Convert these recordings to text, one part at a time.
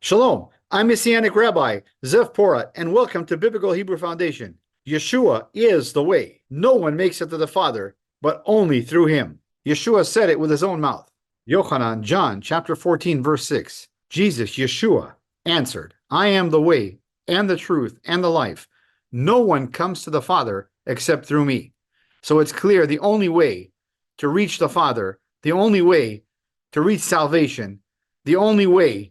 Shalom, I'm Messianic Rabbi Zev Porat, and welcome to Biblical Hebrew Foundation. Yeshua is the way. No one makes it to the Father, but only through him. Yeshua said it with his own mouth. Yochanan, John, chapter 14, verse 6. Jesus, Yeshua, answered, I am the way, and the truth, and the life. No one comes to the Father except through me. So it's clear the only way to reach the Father, the only way to reach salvation, the only way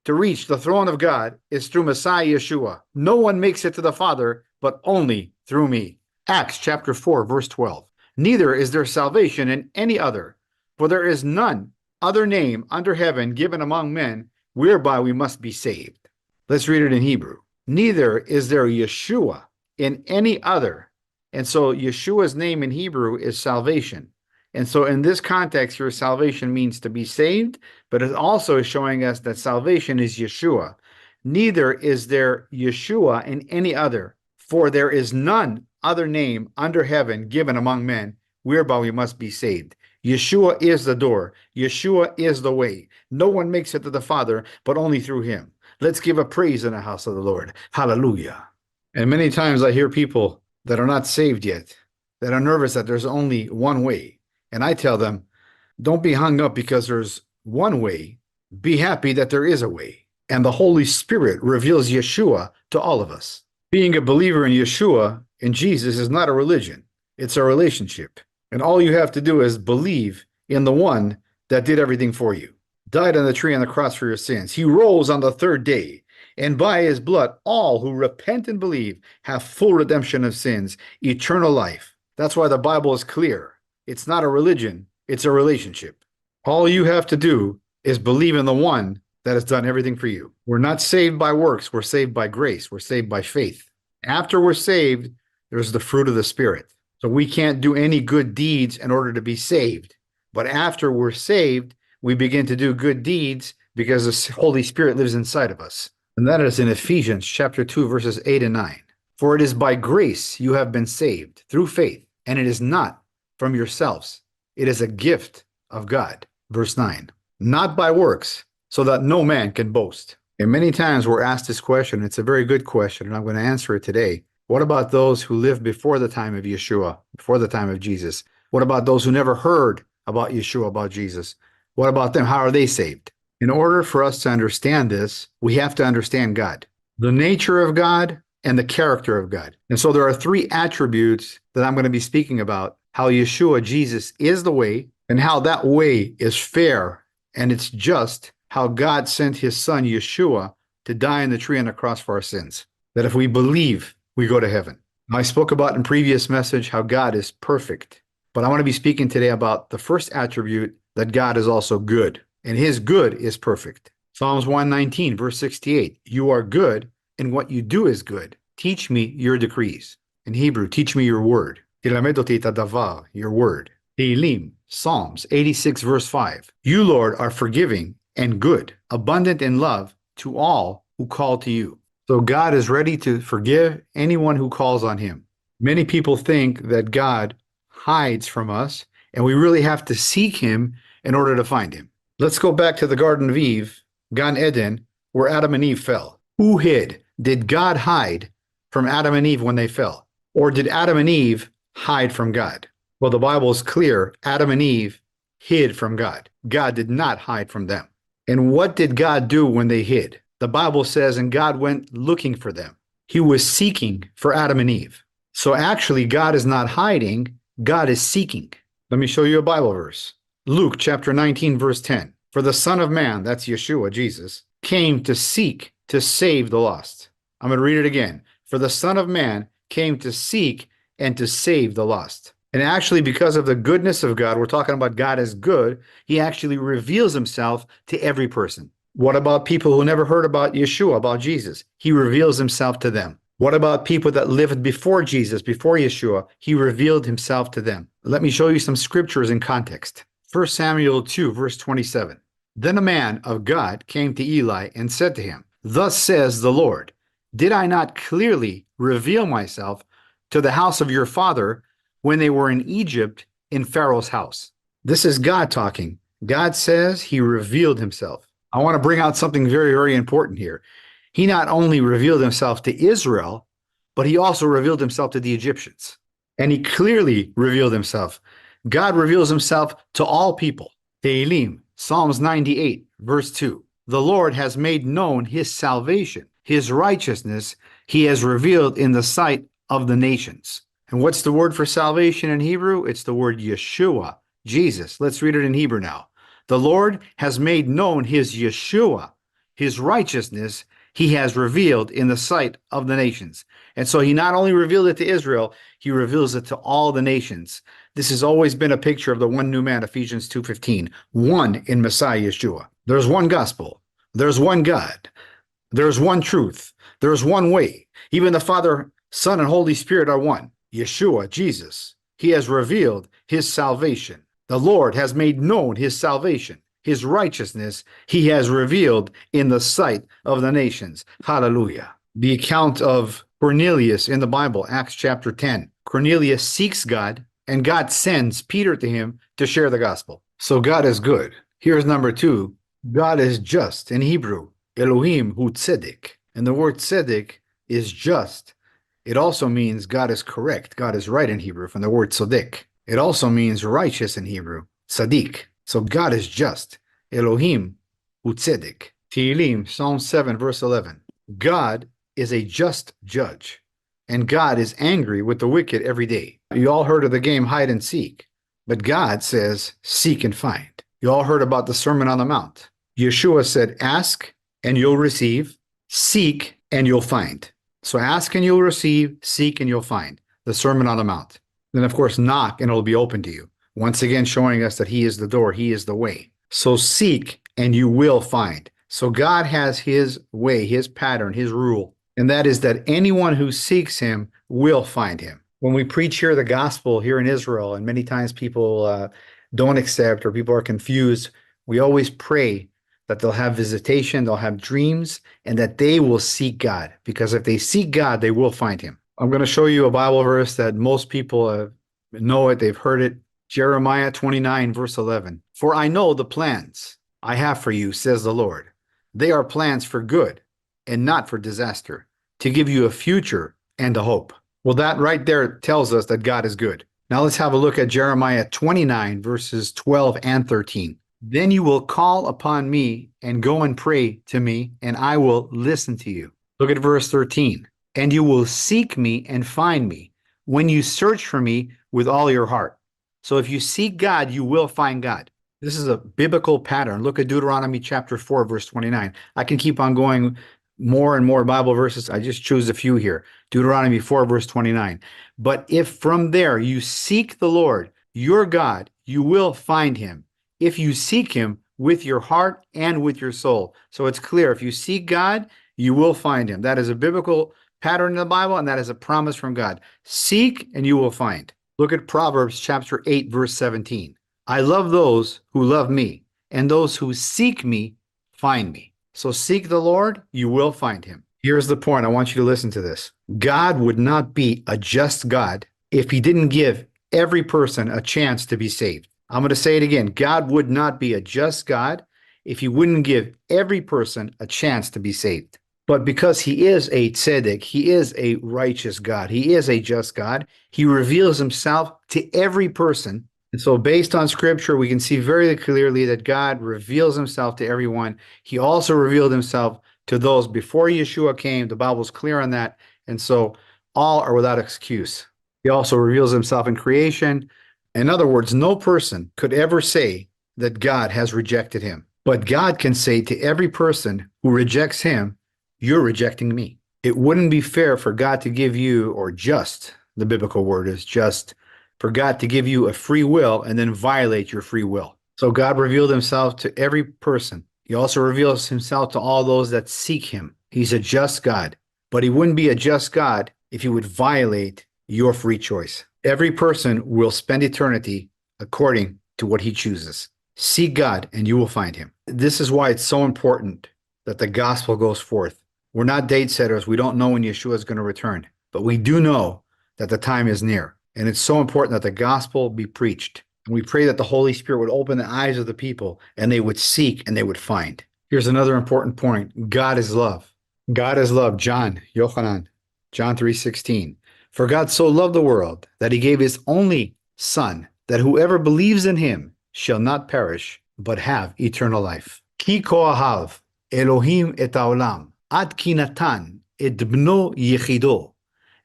to reach the throne of God is through Messiah Yeshua. No one makes it to the Father, but only through me. Acts chapter 4, verse 12. Neither is there salvation in any other, for there is none other name under heaven given among men whereby we must be saved. Let's read it in Hebrew. Neither is there Yeshua in any other. And so Yeshua's name in Hebrew is salvation. And so in this context, your salvation means to be saved, but it also is showing us that salvation is Yeshua. Neither is there Yeshua in any other, for there is none other name under heaven given among men whereby we must be saved. Yeshua is the door. Yeshua is the way. No one makes it to the Father, but only through him. Let's give a praise in the house of the Lord. Hallelujah. And many times I hear people that are not saved yet, that are nervous that there's only one way. And I tell them, don't be hung up because there's one way. Be happy that there is a way. And the Holy Spirit reveals Yeshua to all of us. Being a believer in Yeshua, in Jesus, is not a religion. It's a relationship. And all you have to do is believe in the one that did everything for you. Died on the tree on the cross for your sins. He rose on the third day. And by his blood, all who repent and believe have full redemption of sins, eternal life. That's why the Bible is clear. It's not a religion, it's a relationship. All you have to do is believe in the one that has done everything for you. We're not saved by works, we're saved by grace, we're saved by faith. After we're saved, there's the fruit of the Spirit. So we can't do any good deeds in order to be saved. But after we're saved, we begin to do good deeds because the Holy Spirit lives inside of us. And that is in Ephesians chapter 2, verses 8 and 9. For it is by grace you have been saved through faith, and it is not from yourselves. It is a gift of God. Verse 9. Not by works, so that no man can boast. And many times we're asked this question. It's a very good question, and I'm going to answer it today. What about those who lived before the time of Yeshua, before the time of Jesus? What about those who never heard about Yeshua, about Jesus? What about them? How are they saved? In order for us to understand this, we have to understand God, the nature of God, and the character of God. And so there are three attributes that I'm going to be speaking about: how Yeshua, Jesus, is the way, and how that way is fair and it's just, how God sent his son, Yeshua, to die on the tree on the cross for our sins, that if we believe, we go to heaven. Now, I spoke about in previous message how God is perfect, but I want to be speaking today about the first attribute, that God is also good, and his good is perfect. Psalms 119, verse 68, you are good, and what you do is good. Teach me your decrees. In Hebrew, teach me your word. Your word. Tehillim, Psalms 86, verse 5. You, Lord, are forgiving and good, abundant in love to all who call to you. So God is ready to forgive anyone who calls on him. Many people think that God hides from us, and we really have to seek him in order to find him. Let's go back to the Garden of Eve, Gan Eden, where Adam and Eve fell. Who hid? Did God hide from Adam and Eve when they fell? Or did Adam and Eve hide from God? Well, the Bible is clear. Adam and Eve hid from God. God did not hide from them. And what did God do when they hid? The Bible says, and God went looking for them. He was seeking for Adam and Eve. So actually, God is not hiding. God is seeking. Let me show you a Bible verse. Luke chapter 19, verse 10. For the Son of Man, that's Yeshua, Jesus, came to seek to save the lost. I'm going to read it again. For the Son of Man came to seek and to save the lost. And actually, because of the goodness of God, we're talking about God as good, he actually reveals himself to every person. What about people who never heard about Yeshua, about Jesus? He reveals himself to them. What about people that lived before Jesus, before Yeshua? He revealed himself to them. Let me show you some scriptures in context. 1 Samuel 2, verse 27. Then a man of God came to Eli and said to him, Thus says the Lord, did I not clearly reveal myself to the house of your father when they were in Egypt in Pharaoh's house? This is God talking. God says he revealed himself. I want to bring out something very, very important here. He not only revealed himself to Israel, but he also revealed himself to the Egyptians. And he clearly revealed himself. God reveals himself to all people. Tehillim, Psalms 98, verse 2. The Lord has made known his salvation, his righteousness he has revealed in the sight of the nations. And what's the word for salvation in Hebrew? It's the word Yeshua, Jesus. Let's read it in Hebrew now. The Lord has made known his Yeshua, his righteousness he has revealed in the sight of the nations. And so he not only revealed it to Israel, he reveals it to all the nations. This has always been a picture of the one new man, Ephesians 2:15, one in Messiah Yeshua. There's one gospel. There's one God. There's one truth. There's one way. Even the Father, Son, and Holy Spirit are one. Yeshua, Jesus. He has revealed his salvation. The Lord has made known his salvation. His righteousness he has revealed in the sight of the nations. Hallelujah. The account of Cornelius in the Bible, Acts chapter 10. Cornelius seeks God, and God sends Peter to him to share the gospel. So God is good. Here's number 2. God is just. In Hebrew, Elohim hu tzedek. And the word tzedek is just. It also means God is correct. God is right in Hebrew, from the word tzedek. It also means righteous in Hebrew, tzaddik. So God is just. Elohim hu tzedek. Tehillim, Psalm 7, verse 11. God is a just judge, and God is angry with the wicked every day. You all heard of the game hide and seek, but God says seek and find. You all heard about the Sermon on the Mount. Yeshua said, ask and you'll receive, seek and you'll find. So ask and you'll receive, seek and you'll find. The Sermon on the Mount. Then, of course, knock and it'll be open to you. Once again, showing us that he is the door, he is the way. So seek and you will find. So God has his way, his pattern, his rule, and that is that anyone who seeks him will find him. When we preach here the gospel here in Israel, and many times people don't accept or people are confused, we always pray that they'll have visitation, they'll have dreams, and that they will seek God. Because if they seek God, they will find him. I'm going to show you a Bible verse that most people know it, they've heard it. Jeremiah 29, verse 11. For I know the plans I have for you, says the Lord. They are plans for good and not for disaster, to give you a future and a hope. Well, that right there tells us that God is good. Now let's have a look at Jeremiah 29, verses 12 and 13. Then you will call upon me and go and pray to me, and I will listen to you. Look at verse 13. And you will seek me and find me when you search for me with all your heart. So if you seek God, you will find God. This is a biblical pattern. Look at Deuteronomy chapter 4, verse 29. I can keep on going more and more Bible verses. I just choose a few here. Deuteronomy 4, verse 29. But if from there you seek the Lord, your God, you will find him. If you seek him with your heart and with your soul. So it's clear. If you seek God, you will find him. That is a biblical pattern in the Bible, and that is a promise from God. Seek and you will find. Look at Proverbs chapter 8, verse 17. I love those who love me, and those who seek me find me. So seek the Lord, you will find him. Here's the point. I want you to listen to this. God would not be a just God if he didn't give every person a chance to be saved. I'm going to say it again. God would not be a just God if he wouldn't give every person a chance to be saved. But because he is a tzedek, he is a righteous God, he is a just God, he reveals himself to every person. And so based on scripture, we can see very clearly that God reveals himself to everyone. He also revealed himself to those before Yeshua came. The Bible's clear on that. And so all are without excuse. He also reveals himself in creation. In other words, no person could ever say that God has rejected him. But God can say to every person who rejects him, you're rejecting me. It wouldn't be fair for God to give you, or just, the biblical word is just, for God to give you a free will and then violate your free will. So God revealed himself to every person. He also reveals himself to all those that seek him. He's a just God, but he wouldn't be a just God if he would violate your free choice. Every person will spend eternity according to what he chooses. Seek God and you will find him. This is why it's so important that the gospel goes forth. We're not date setters. We don't know when Yeshua is going to return, but we do know that the time is near. And it's so important that the gospel be preached. And we pray that the Holy Spirit would open the eyes of the people and they would seek and they would find. Here's another important point. God is love. God is love. John 3:16. For God so loved the world that he gave his only Son, that whoever believes in him shall not perish, but have eternal life. Ki koahav Elohim et haolam, ad ki natan et bno yechido,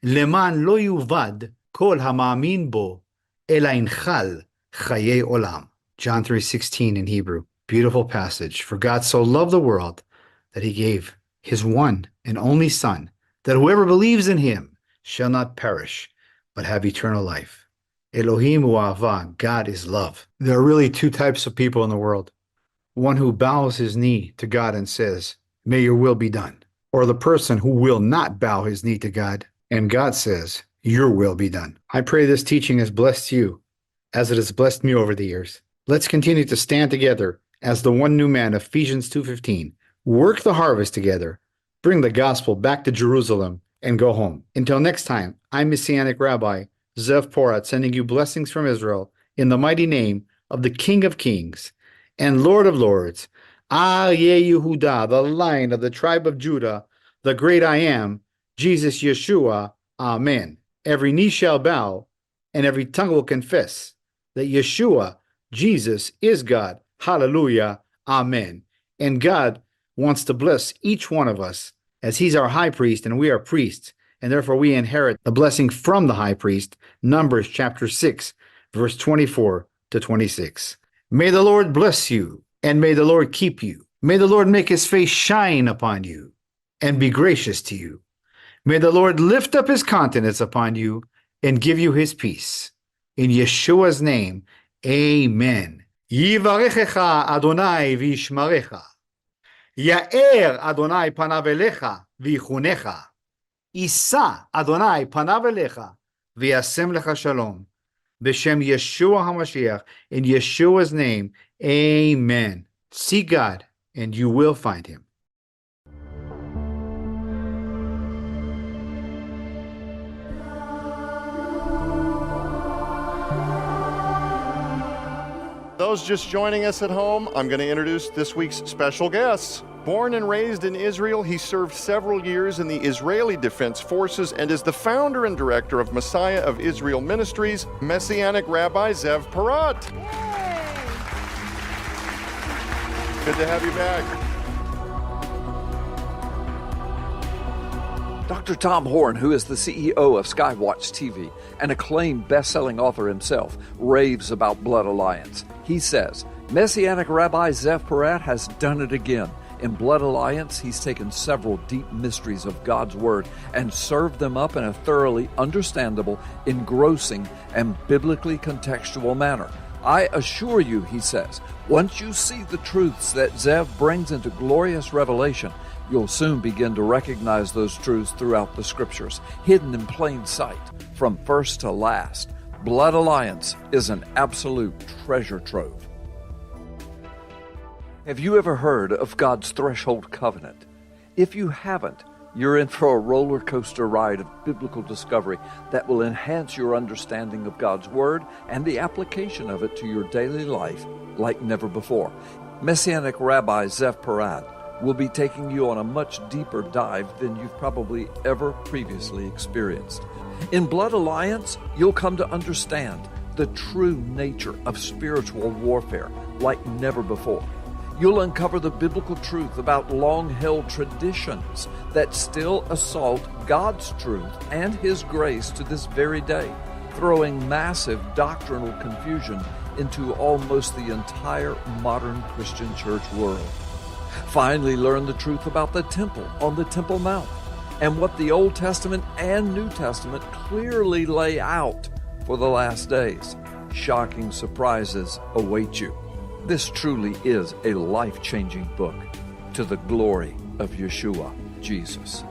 leman lo yuvad kol hama'amin bo, ela inchal chaye olam. John 3:16 in Hebrew. Beautiful passage. For God so loved the world that he gave his one and only Son, that whoever believes in him shall not perish, but have eternal life. Elohim hu ahava, God is love. There are really two types of people in the world. One who bows his knee to God and says, may your will be done. Or the person who will not bow his knee to God, and God says, your will be done. I pray this teaching has blessed you as it has blessed me over the years. Let's continue to stand together as the one new man, Ephesians 2:15. Work the harvest together, bring the gospel back to Jerusalem, and go home. Until next time, I'm Messianic Rabbi Zev Porat, sending you blessings from Israel in the mighty name of the King of Kings and Lord of Lords, Aryeh Yehuda, the Lion of the tribe of Judah, the great I am, Jesus Yeshua, Amen. Every knee shall bow, and every tongue will confess that Yeshua, Jesus, is God. Hallelujah. Amen. And God wants to bless each one of us as he's our high priest and we are priests, and therefore we inherit the blessing from the high priest. Numbers chapter 6, verse 24 to 26. May the Lord bless you, and may the Lord keep you. May the Lord make his face shine upon you and be gracious to you. May the Lord lift up his countenance upon you and give you his peace. In Yeshua's name, amen. Yivarechecha Adonai v'yishmarecha. Ya'er Adonai panav elecha v'yichunecha. Isa Adonai panav elecha v'yasem lecha shalom. B'shem Yeshua HaMashiach, in Yeshua's name, amen. Seek God, and you will find him. Those just joining us at home, I'm going to introduce this week's special guests. Born and raised in Israel, he served several years in the Israeli Defense Forces and is the founder and director of Messiah of Israel Ministries, Messianic Rabbi Zev Porat. Yay! Good to have you back. Dr. Tom Horn, who is the CEO of Skywatch TV, an acclaimed best-selling author himself, raves about Blood Alliance. He says, Messianic Rabbi Zev Porat has done it again. In Blood Alliance, he's taken several deep mysteries of God's Word and served them up in a thoroughly understandable, engrossing, and biblically contextual manner. I assure you, he says, once you see the truths that Zev brings into glorious revelation, you'll soon begin to recognize those truths throughout the Scriptures, hidden in plain sight, from first to last. Blood Alliance is an absolute treasure trove. Have you ever heard of God's Threshold Covenant? If you haven't, you're in for a roller coaster ride of biblical discovery that will enhance your understanding of God's Word and the application of it to your daily life like never before. Messianic Rabbi Zev Porat will be taking you on a much deeper dive than you've probably ever previously experienced. In Blood Alliance, you'll come to understand the true nature of spiritual warfare like never before. You'll uncover the biblical truth about long-held traditions that still assault God's truth and His grace to this very day, throwing massive doctrinal confusion into almost the entire modern Christian church world. Finally, learn the truth about the temple on the Temple Mount and what the Old Testament and New Testament clearly lay out for the last days. Shocking surprises await you. This truly is a life-changing book to the glory of Yeshua, Jesus.